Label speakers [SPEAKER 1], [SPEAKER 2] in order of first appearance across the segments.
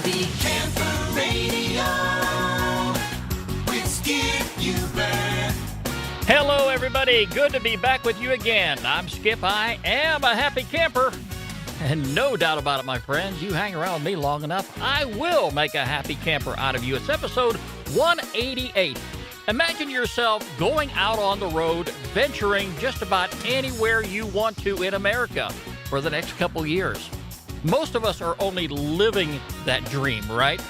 [SPEAKER 1] Happy Camper Radio with Skip Huber.
[SPEAKER 2] Hello, everybody. Good to be back with you again. I'm Skip. I am a happy camper. And no doubt about it, my friends, you hang around with me long enough, I will make a happy camper out of you. It's episode 188. Imagine yourself going out on the road, venturing just about anywhere you want to in America for the next couple years. Most of us are only living that dream, right?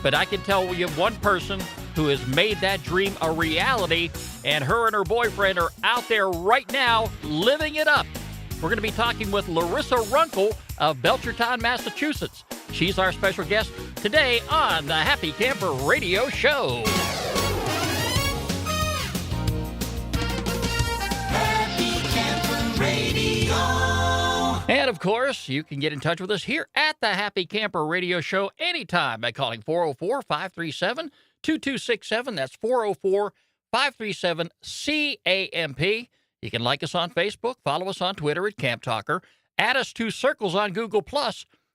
[SPEAKER 2] But I can tell you one person who has made that dream a reality, and her boyfriend are out there right now living it up. We're going to be talking with Larissa Runkle of Belchertown, Massachusetts. She's our special guest today on the Happy Camper Radio Show.
[SPEAKER 1] Happy Camper Radio.
[SPEAKER 2] And, of course, you can get in touch with us here at the Happy Camper Radio Show anytime by calling 404-537-2267. That's 404-537-CAMP. You can like us on Facebook, follow us on Twitter at Camp Talker, add us to Circles on Google+,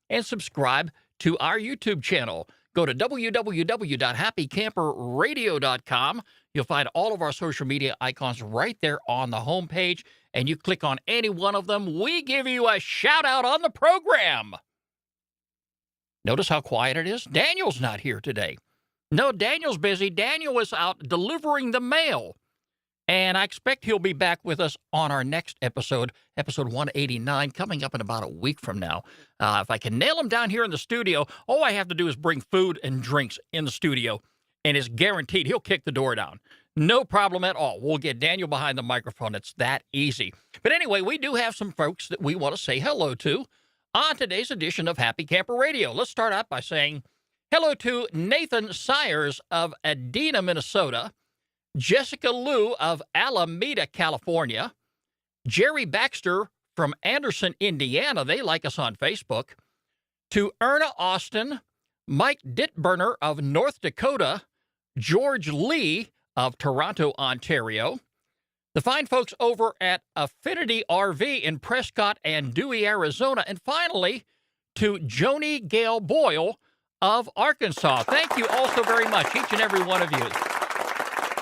[SPEAKER 2] and subscribe to our YouTube channel. Go to www.happycamperradio.com. You'll find all of our social media icons right there on the homepage, and you click on any one of them, we give you a shout-out on the program. Notice how quiet it is? Daniel's not here today. No, Daniel's busy. Daniel is out delivering the mail. And I expect he'll be back with us on our next episode, episode 189, coming up in about a week from now. If I can nail him down here in the studio, all I have to do is bring food and drinks in the studio, and it's guaranteed he'll kick the door down. No problem at all. We'll get Daniel behind the microphone. It's that easy. But anyway, we do have some folks that we want to say hello to on today's edition of Happy Camper Radio. Let's start out by saying hello to Nathan Sires of Edina, Minnesota, Jessica Liu of Alameda, California, Jerry Baxter from Anderson, Indiana. They like us on Facebook. To Erna Austin, Mike Dittburner of North Dakota, George Lee of Toronto, Ontario, the fine folks over at Affinity RV in Prescott and Dewey, Arizona, and finally to Joni Gale Boyle of Arkansas. Thank you all so very much, each and every one of you.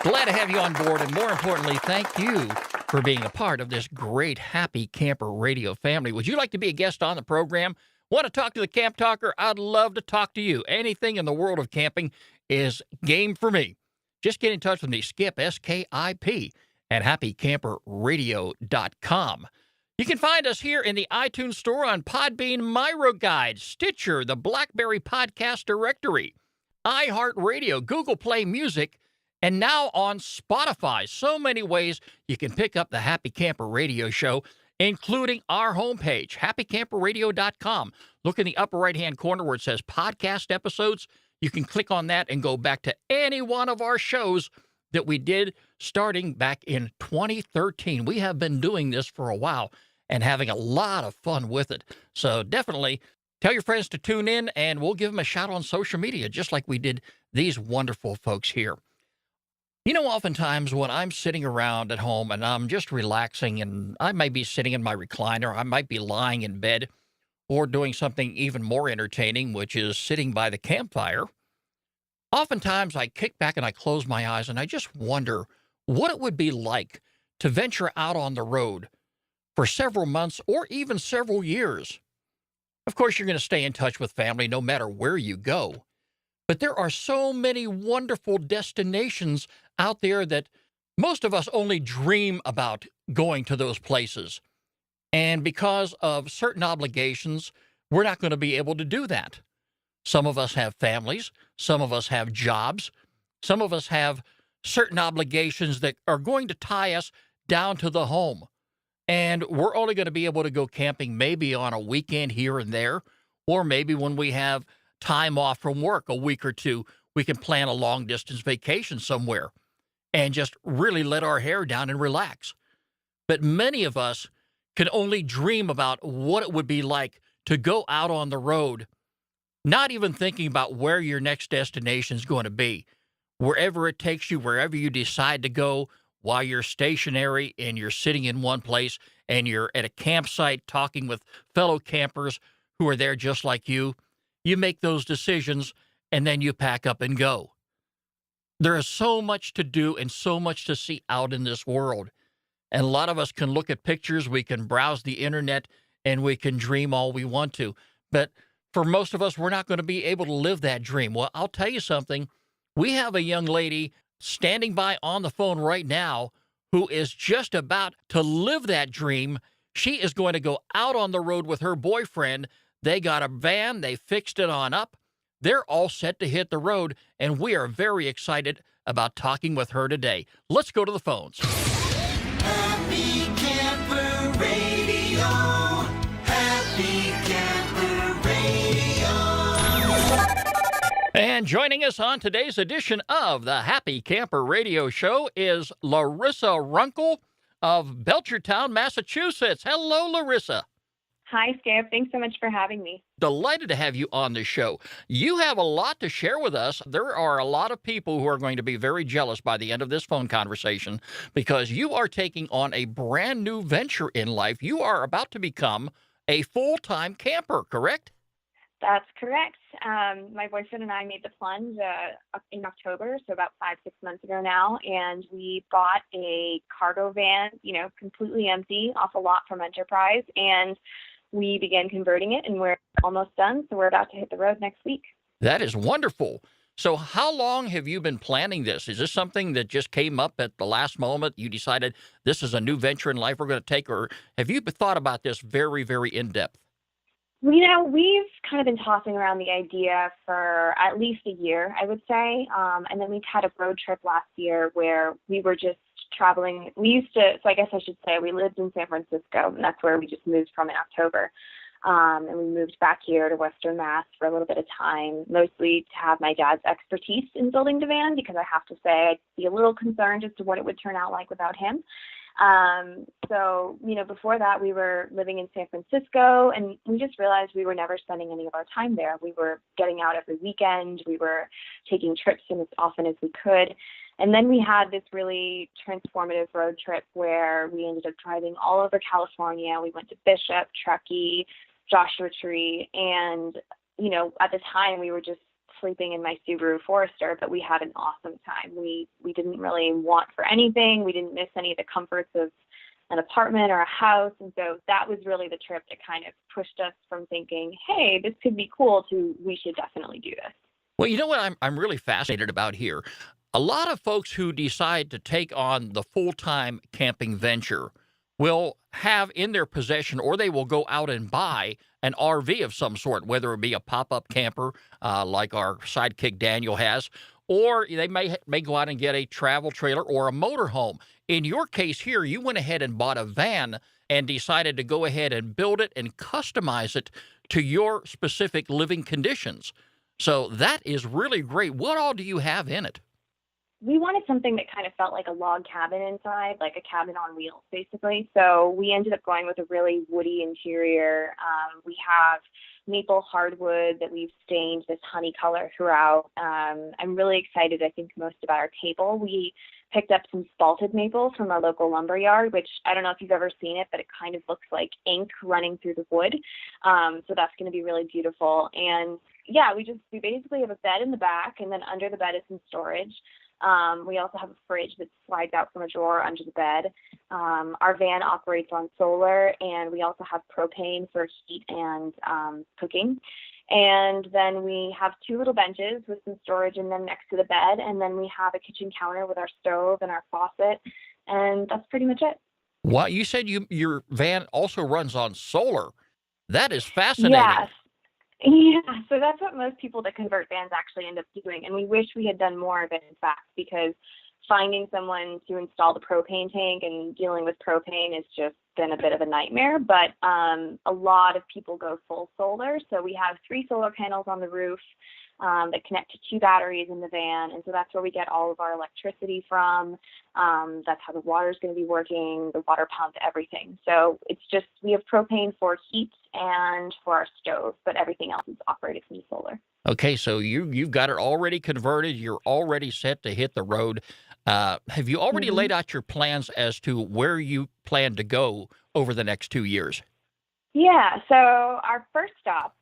[SPEAKER 2] Glad to have you on board, and more importantly, thank you for being a part of this great Happy Camper Radio family. Would you like to be a guest on the program? Want to talk to the Camp Talker? I'd love to talk to you. Anything in the world of camping is game for me. Just get in touch with me, Skip, S-K-I-P, at happycamperradio.com. You can find us here in the iTunes Store, on Podbean, MyroGuide, Stitcher, the BlackBerry Podcast Directory, iHeartRadio, Google Play Music, and now on Spotify. So many ways you can pick up the Happy Camper Radio Show, including our homepage, happycamperradio.com. Look in the upper right-hand corner where it says Podcast Episodes. You can click on that and go back to any one of our shows that we did starting back in 2013. We have been doing this for a while and having a lot of fun with it. So definitely tell your friends to tune in, and we'll give them a shout on social media, just like we did these wonderful folks here. You know, oftentimes when I'm sitting around at home and I'm just relaxing, and I might be sitting in my recliner, I might be lying in bed, or doing something even more entertaining, which is sitting by the campfire, oftentimes I kick back and I close my eyes and I just wonder what it would be like to venture out on the road for several months or even several years. Of course, you're going to stay in touch with family no matter where you go. But there are so many wonderful destinations out there that most of us only dream about going to those places. And because of certain obligations, we're not going to be able to do that. Some of us have families. Some of us have jobs. Some of us have certain obligations that are going to tie us down to the home. And we're only going to be able to go camping maybe on a weekend here and there, or maybe when we have time off from work, a week or two, we can plan a long-distance vacation somewhere and just really let our hair down and relax. But many of us can only dream about what it would be like to go out on the road, not even thinking about where your next destination is going to be. Wherever it takes you, wherever you decide to go, while you're stationary and you're sitting in one place and you're at a campsite talking with fellow campers who are there just like you, you make those decisions, and then you pack up and go. There is so much to do and so much to see out in this world. And a lot of us can look at pictures, we can browse the internet, and we can dream all we want to. But for most of us, we're not going to be able to live that dream. Well, I'll tell you something. We have a young lady standing by on the phone right now who is just about to live that dream. She is going to go out on the road with her boyfriend. They got a van. They fixed it on up. They're all set to hit the road, and we are very excited about talking with her today. Let's go to the phones.
[SPEAKER 1] Happy Camper Radio. Happy Camper Radio.
[SPEAKER 2] And joining us on today's edition of the Happy Camper Radio Show is Larissa Runkle of Belchertown, Massachusetts. Hello, Larissa.
[SPEAKER 3] Hi, Skip. Thanks so much for having me.
[SPEAKER 2] Delighted to have you on the show. You have a lot to share with us. There are a lot of people who are going to be very jealous by the end of this phone conversation because you are taking on a brand new venture in life. You are about to become a full-time camper, correct?
[SPEAKER 3] That's correct. My boyfriend and I made the plunge in October, so about 5-6 months ago now, and we bought a cargo van, completely empty off a lot from Enterprise, and we began converting it, and we're almost done, so we're about to hit the road next week.
[SPEAKER 2] That is wonderful. So how long have you been planning this? Is this something that just came up at the last moment? You decided this is a new venture in life we're going to take, or have you thought about this very, very in-depth?
[SPEAKER 3] We've kind of been tossing around the idea for at least a year, I would say. And then we had a road trip last year where we were just traveling. So I guess I should say we lived in San Francisco, and that's where we just moved from in October. And we moved back here to Western Mass for a little bit of time, mostly to have my dad's expertise in building the van, because I have to say I'd be a little concerned as to what it would turn out like without him. So, before that we were living in San Francisco, and we just realized we were never spending any of our time there. We were getting out every weekend. We were taking trips in as often as we could. And then we had this really transformative road trip where we ended up driving all over California. We went to Bishop, Truckee, Joshua Tree, and, at the time we were just sleeping in my Subaru Forester, but we had an awesome time. We didn't really want for anything. We didn't miss any of the comforts of an apartment or a house. And so that was really the trip that kind of pushed us from thinking, hey, this could be cool, to we should definitely do this.
[SPEAKER 2] Well, you know what I'm really fascinated about here? A lot of folks who decide to take on the full-time camping venture will have in their possession, or they will go out and buy an RV of some sort, whether it be a pop-up camper like our sidekick Daniel has, or they may go out and get a travel trailer or a motorhome. In your case here, you went ahead and bought a van and decided to go ahead and build it and customize it to your specific living conditions. So that is really great. What all do you have in it?
[SPEAKER 3] We wanted something that kind of felt like a log cabin inside, like a cabin on wheels, basically. So we ended up going with a really woody interior. We have maple hardwood that we've stained this honey color throughout. I'm really excited, I think, most about our table. We picked up some spalted maple from our local lumber yard, which I don't know if you've ever seen it, but it kind of looks like ink running through the wood. So that's going to be really beautiful. And yeah, we basically have a bed in the back, and then under the bed is some storage. We also have a fridge that slides out from a drawer under the bed. Our van operates on solar, and we also have propane for heat and cooking. And then we have 2 little benches with some storage in them next to the bed. And then we have a kitchen counter with our stove and our faucet. And that's pretty much it.
[SPEAKER 2] Well, you said your van also runs on solar. That is fascinating.
[SPEAKER 3] Yes. Yeah, so that's what most people that convert vans actually end up doing. And we wish we had done more of it, in fact, because finding someone to install the propane tank and dealing with propane has just been a bit of a nightmare. But a lot of people go full solar. So we have 3 solar panels on the roof that connect to 2 batteries in the van. And so that's where we get all of our electricity from. That's how the water is going to be working, the water pump, everything. So it's just, we have propane for heat and for our stove, but everything else is operated from solar.
[SPEAKER 2] Okay, so you've got it already converted. You're already set to hit the road. Have you already laid out your plans as to where you plan to go over the next 2 years?
[SPEAKER 3] Yeah, so our first stop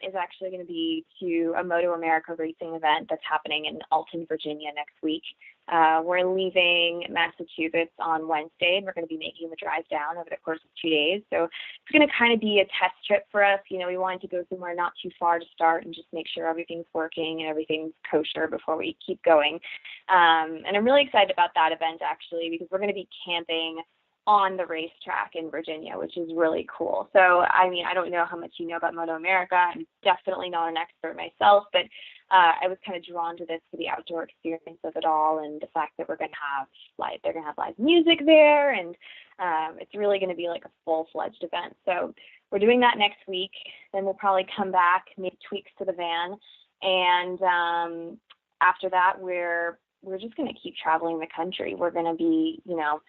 [SPEAKER 3] is actually going to be to a Moto America racing event that's happening in Alton, Virginia next week. We're leaving Massachusetts on Wednesday, and we're going to be making the drive down over the course of 2 days. So it's going to kind of be a test trip for us. You know, we wanted to go somewhere not too far to start and just make sure everything's working and everything's kosher before we keep going. And I'm really excited about that event, actually, because we're going to be camping on the racetrack in Virginia, which is really cool. So, I mean, I don't know how much you know about Moto America. I'm definitely not an expert myself, but I was kind of drawn to this for the outdoor experience of it all, and the fact that we're going to have they're going to have live music there, and it's really going to be like a full-fledged event. So we're doing that next week. Then we'll probably come back, make tweaks to the van, and after that, we're just going to keep traveling the country. We're going to be, you know,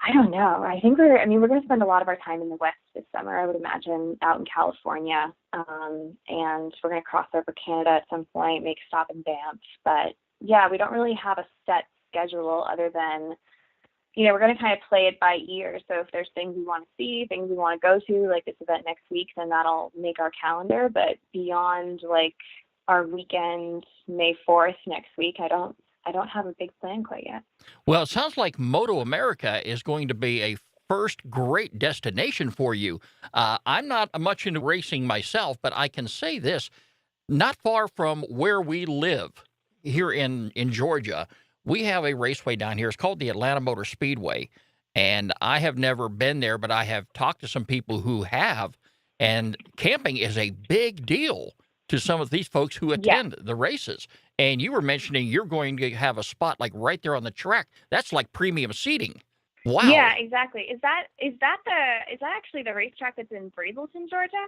[SPEAKER 3] I don't know. We're going to spend a lot of our time in the West this summer, I would imagine, out in California. And we're going to cross over Canada at some point, make a stop in Banff. But yeah, we don't really have a set schedule other than, you know, we're going to kind of play it by ear. So if there's things we want to see, things we want to go to, like this event next week, then that'll make our calendar. But beyond like our weekend, May 4th next week, I don't have a big plan quite yet.
[SPEAKER 2] Well, it sounds like Moto America is going to be a first great destination for you. I'm not much into racing myself, but I can say this. Not far from where we live here in Georgia, we have a raceway down here. It's called the Atlanta Motor Speedway. And I have never been there, but I have talked to some people who have. And camping is a big deal to some of these folks who attend the races. And you were mentioning you're going to have a spot like right there on the track. That's like premium seating. Wow.
[SPEAKER 3] Yeah, exactly. Is that actually the racetrack that's in Brazelton, Georgia?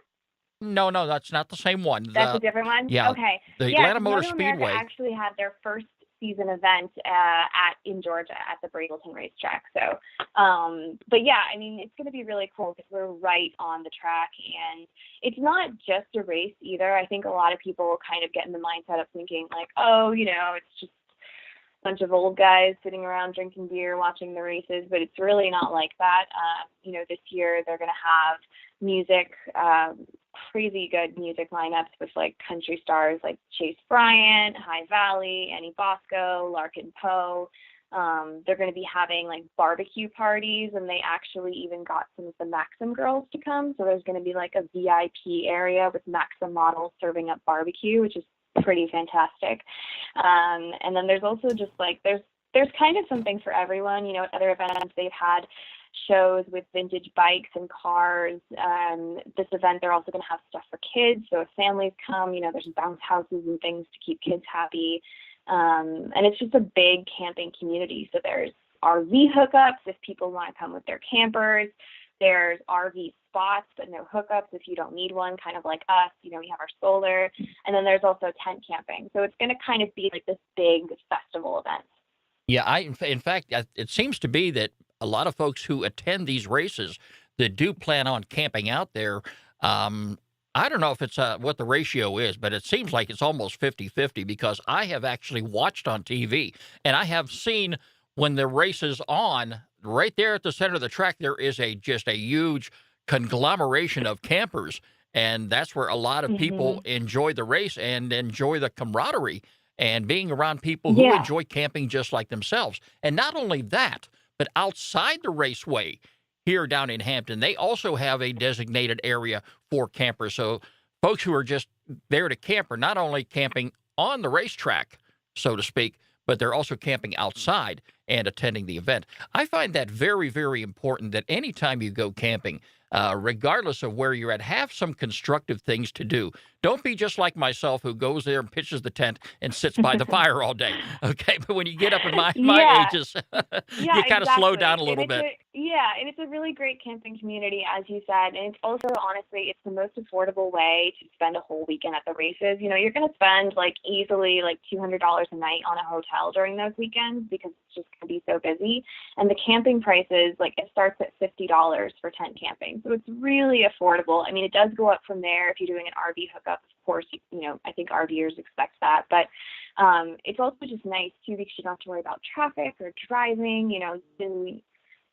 [SPEAKER 2] No, that's not the same one.
[SPEAKER 3] That's a different one?
[SPEAKER 2] Yeah.
[SPEAKER 3] Okay.
[SPEAKER 2] The
[SPEAKER 3] Yeah,
[SPEAKER 2] Atlanta Motor
[SPEAKER 3] Moto America
[SPEAKER 2] Speedway.
[SPEAKER 3] actually had their first season event in Georgia at the Brazelton racetrack. So, but yeah, I mean, it's going to be really cool because we're right on the track, and it's not just a race either. I think a lot of people kind of get in the mindset of thinking like, oh, you know, it's just a bunch of old guys sitting around drinking beer, watching the races, but it's really not like that. You know, this year they're going to have music, crazy good music lineups with like country stars like Chase Bryant, High Valley, Annie Bosco, Larkin Poe. They're going to be having like barbecue parties, and they actually even got some of the Maxim girls to come. So there's going to be like a VIP area with Maxim models serving up barbecue, which is pretty fantastic. And then there's also just like there's kind of something for everyone. You know, at other events they've had shows with vintage bikes and cars. This event, they're also going to have stuff for kids. So if families come, you know, there's bounce houses and things to keep kids happy. And it's just a big camping community. So there's RV hookups if people want to come with their campers. There's RV spots, but no hookups if you don't need one, kind of like us. You know, we have our solar. And then there's also tent camping. So it's going to kind of be like this big festival event.
[SPEAKER 2] Yeah, in fact, it seems to be that a lot of folks who attend these races that do plan on camping out there, I don't know if it's what the ratio is, but it seems like it's almost 50-50 because I have actually watched on TV, and I have seen when the race is on, right there at the center of the track, there is just a huge conglomeration of campers, and that's where a lot of people enjoy the race and enjoy the camaraderie and being around people who enjoy camping just like themselves. And not only that, but outside the raceway here down in Hampton, they also have a designated area for campers. So folks who are just there to camp are not only camping on the racetrack, so to speak, but they're also camping outside and attending the event. I find that very, very important that anytime you go camping, regardless of where you're at, have some constructive things to do. Don't be just like myself who goes there and pitches the tent and sits by the fire all day. Okay, but when you get up in my ages, you kind of slow down a little bit.
[SPEAKER 3] And it's a really great camping community, as you said. And it's also, honestly, it's the most affordable way to spend a whole weekend at the races. You know, you're going to spend like easily like $200 a night on a hotel during those weekends because it's just going to be so busy. And the camping prices, like it starts at $50 for tent camping. So it's really affordable. I mean, it does go up from there if you're doing an RV hookup. Of course, you know, I think RVers expect that. But it's also just nice, too, because you don't have to worry about traffic or driving. You know,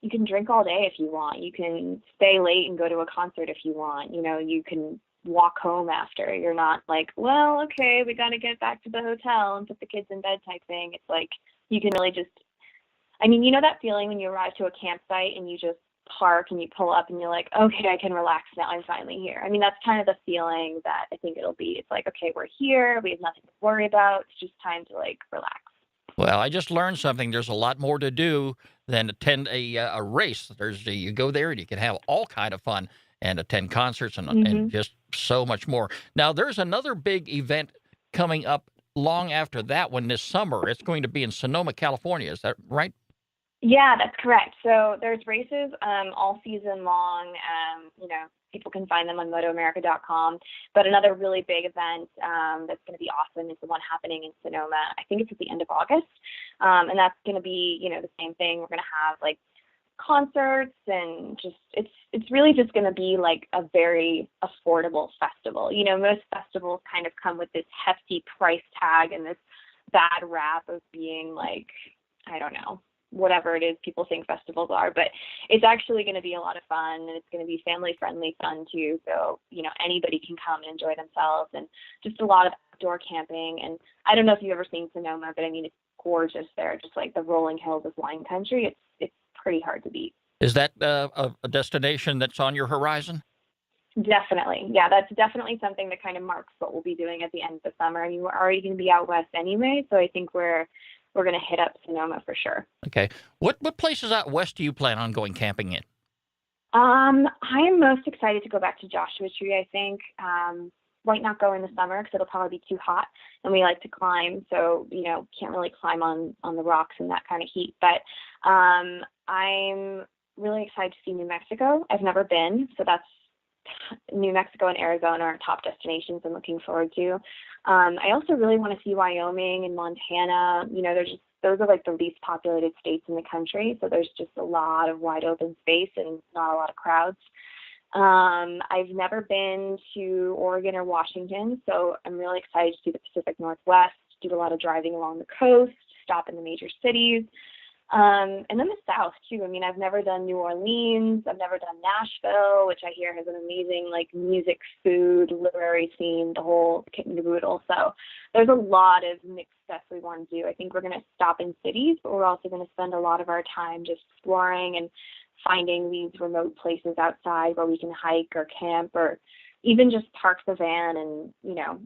[SPEAKER 3] you can drink all day if you want. You can stay late and go to a concert if you want. You can walk home after. You're not like, well, okay, we got to get back to the hotel and put the kids in bed type thing. It's like you can really just, that feeling when you arrive to a campsite and you just park and you pull up and you're like, okay, I can relax now. I'm finally here. That's kind of the feeling that I think it'll be. It's like, okay, we're here. We have nothing to worry about. It's just time to relax.
[SPEAKER 2] Well, I just learned something. There's a lot more to do than attend a race. You go there and you can have all kind of fun and attend concerts and just so much more. Now, there's another big event coming up long after that one this summer. It's going to be in Sonoma, California. Is that right?
[SPEAKER 3] Yeah, that's correct. So there's races all season long. People can find them on MotoAmerica.com. But another really big event that's going to be awesome is the one happening in Sonoma. I think it's at the end of August. And that's going to be, the same thing. We're going to have concerts and it's really just going to be a very affordable festival. Most festivals kind of come with this hefty price tag and this bad rap of being I don't know, whatever it is people think festivals are, but it's actually going to be a lot of fun and it's going to be family friendly fun too. So, anybody can come and enjoy themselves and just a lot of outdoor camping. And I don't know if you've ever seen Sonoma, but it's gorgeous there. Just like the rolling hills of wine country. It's pretty hard to beat.
[SPEAKER 2] Is that a destination that's on your horizon?
[SPEAKER 3] Definitely. Yeah, that's definitely something that kind of marks what we'll be doing at the end of the summer. We're already going to be out west anyway, so I think we're going to hit up Sonoma for sure.
[SPEAKER 2] Okay. What places out west do you plan on going camping in?
[SPEAKER 3] I am most excited to go back to Joshua Tree, I think. Might not go in the summer because it'll probably be too hot, and we like to climb, so can't really climb on the rocks in that kind of heat. But I'm really excited to see New Mexico. I've never been, so that's New Mexico and Arizona are top destinations I'm looking forward to. I also really want to see Wyoming and Montana. Those are the least populated states in the country, so there's just a lot of wide open space and not a lot of crowds. I've never been to Oregon or Washington, so I'm really excited to see the Pacific Northwest, do a lot of driving along the coast, stop in the major cities. And then the South too. I've never done New Orleans. I've never done Nashville, which I hear has an amazing music, food, literary scene, the whole kit and caboodle. So there's a lot of mixed stuff we want to do. I think we're going to stop in cities, but we're also going to spend a lot of our time just exploring and finding these remote places outside where we can hike or camp or even just park the van and,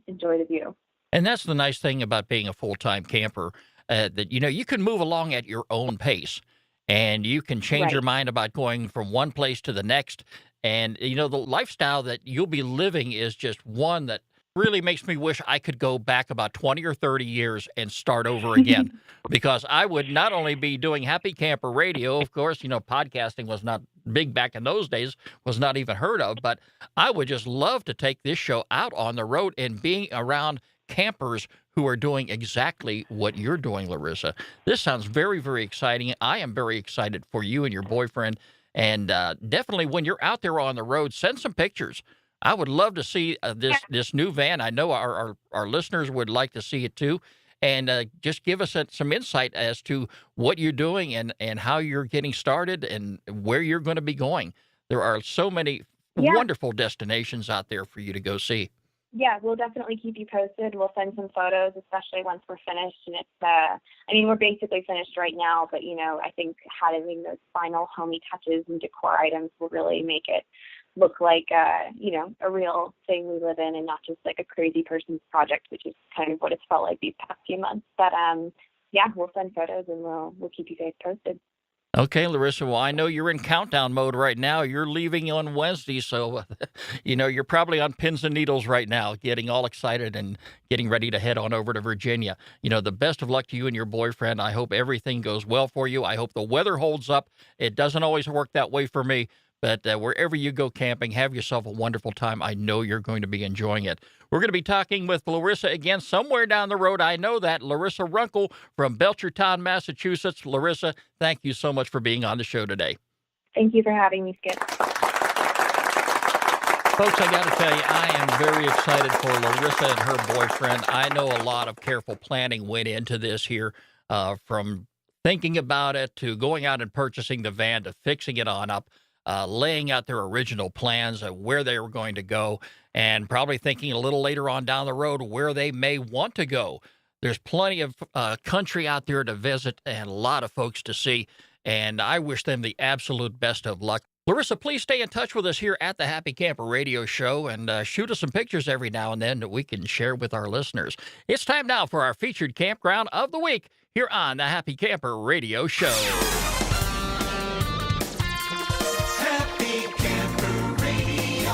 [SPEAKER 3] enjoy the view.
[SPEAKER 2] And that's the nice thing about being a full-time camper. That you can move along at your own pace and you can change your mind about going from one place to the next. And, the lifestyle that you'll be living is just one that really makes me wish I could go back about 20 or 30 years and start over again, because I would not only be doing Happy Camper Radio, of course, podcasting was not big back in those days, was not even heard of, but I would just love to take this show out on the road and being around campers who are doing exactly what you're doing, Larissa. This sounds very, very exciting. I am very excited for you and your boyfriend. And definitely when you're out there on the road, send some pictures. I would love to see this new van. I know our listeners would like to see it too. And just give us some insight as to what you're doing and how you're getting started and where you're going to be going. There are so many wonderful destinations out there for you to go see.
[SPEAKER 3] Yeah, we'll definitely keep you posted. We'll send some photos, especially once we're finished. And we're basically finished right now, but, I think having those final homey touches and decor items will really make it look like, a real thing we live in and not just a crazy person's project, which is kind of what it's felt like these past few months. But, we'll send photos and we'll keep you guys posted.
[SPEAKER 2] Okay, Larissa, well, I know you're in countdown mode right now. You're leaving on Wednesday, so, you're probably on pins and needles right now, getting all excited and getting ready to head on over to Virginia. The best of luck to you and your boyfriend. I hope everything goes well for you. I hope the weather holds up. It doesn't always work that way for me, but wherever you go camping, have yourself a wonderful time. I know you're going to be enjoying it. We're going to be talking with Larissa again somewhere down the road. I know that. Larissa Runkle from Belchertown, Massachusetts. Larissa, thank you so much for being on the show today.
[SPEAKER 3] Thank you for having me, Skip.
[SPEAKER 2] Folks, I got to tell you, I am very excited for Larissa and her boyfriend. I know a lot of careful planning went into this here, from thinking about it, to going out and purchasing the van, to fixing it on up, laying out their original plans of where they were going to go, and probably thinking a little later on down the road where they may want to go. There's plenty of country out there to visit and a lot of folks to see, and I wish them the absolute best of luck. Larissa, please stay in touch with us here at the Happy Camper Radio Show and shoot us some pictures every now and then that we can share with our listeners. It's time now for our featured campground of the week here on the Happy Camper Radio Show.
[SPEAKER 1] Happy Camper Radio.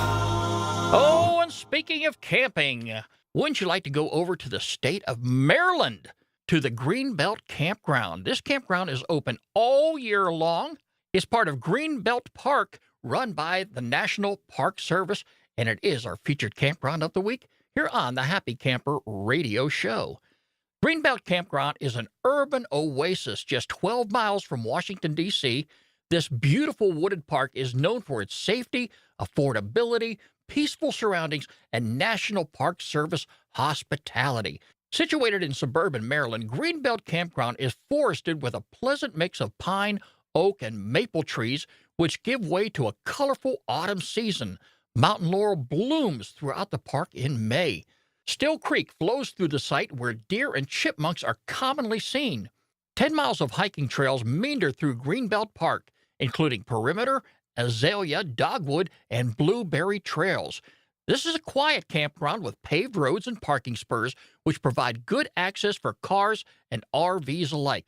[SPEAKER 2] Oh, and speaking of camping, wouldn't you like to go over to the state of Maryland to the Greenbelt Campground? This campground is open all year long. It's part of Greenbelt Park, run by the National Park Service, and it is our featured campground of the week here on the Happy Camper Radio Show. Greenbelt Campground is an urban oasis just 12 miles from Washington, D.C. This beautiful wooded park is known for its safety, affordability, peaceful surroundings, and National Park Service hospitality. Situated in suburban Maryland, Greenbelt Campground is forested with a pleasant mix of pine, oak, and maple trees, which give way to a colorful autumn season. Mountain laurel blooms throughout the park in May. Still Creek flows through the site where deer and chipmunks are commonly seen. 10 miles of hiking trails meander through Greenbelt Park, including perimeter, azalea, dogwood, and blueberry trails. This is a quiet campground with paved roads and parking spurs, which provide good access for cars and RVs alike.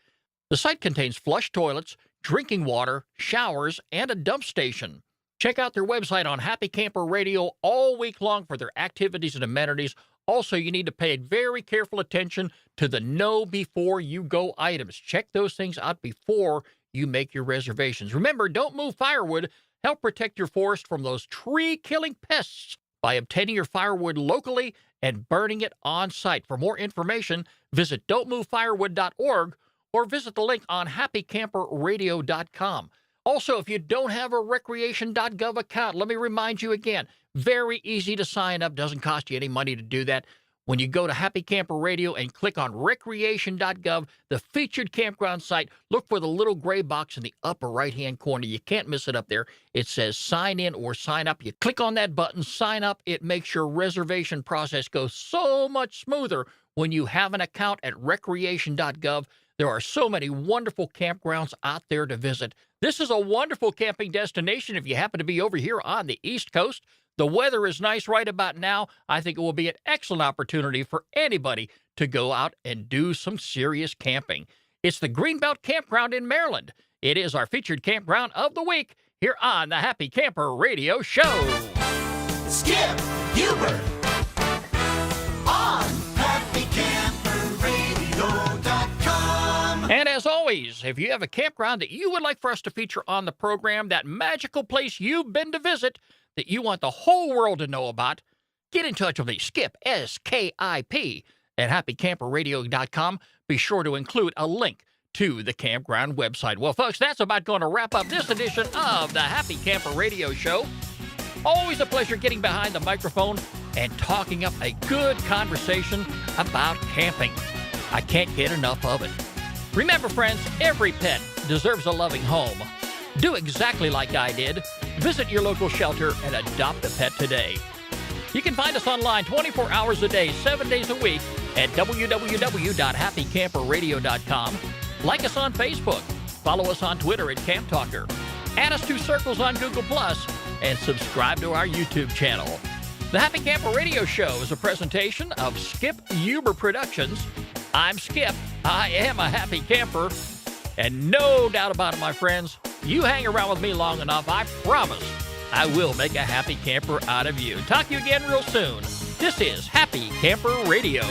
[SPEAKER 2] The site contains flush toilets, drinking water, showers, and a dump station. Check out their website on Happy Camper Radio all week long for their activities and amenities. Also, you need to pay very careful attention to the know before you go items. Check those things out before you make your reservations. Remember, don't move firewood. Help protect your forest from those tree-killing pests by obtaining your firewood locally and burning it on site. For more information, visit don'tmovefirewood.org or visit the link on happycamperradio.com. Also, if you don't have a recreation.gov account, let me remind you again, very easy to sign up. Doesn't cost you any money to do that. When you go to Happy Camper Radio and click on recreation.gov, the featured campground site, look for the little gray box in the upper right-hand corner. You can't miss it up there. It says sign in or sign up. You click on that button, sign up. It makes your reservation process go so much smoother when you have an account at recreation.gov. There are so many wonderful campgrounds out there to visit. This is a wonderful camping destination if you happen to be over here on the East Coast. The weather is nice right about now. I think it will be an excellent opportunity for anybody to go out and do some serious camping. It's the Greenbelt Campground in Maryland. It is our featured campground of the week here on the Happy Camper Radio Show.
[SPEAKER 1] Skip Hubert on happycamperradio.com.
[SPEAKER 2] And as always, if you have a campground that you would like for us to feature on the program, that magical place you've been to visit, that you want the whole world to know about, get in touch with me, Skip, S-K-I-P, at happycamperradio.com. Be sure to include a link to the campground website. Well, folks, that's about going to wrap up this edition of the Happy Camper Radio Show. Always a pleasure getting behind the microphone and talking up a good conversation about camping. I can't get enough of it. Remember, friends, every pet deserves a loving home. Do exactly like I did. Visit your local shelter and adopt a pet today. You can find us online 24 hours a day, 7 days a week at www.happycamperradio.com. Like us on Facebook. Follow us on Twitter at Camp Talker. Add us to Circles on Google+, and subscribe to our YouTube channel. The Happy Camper Radio Show is a presentation of Skip Huber Productions. I'm Skip. I am a happy camper. And no doubt about it, my friends, you hang around with me long enough, I promise I will make a happy camper out of you. Talk to you again real soon. This is Happy Camper Radio.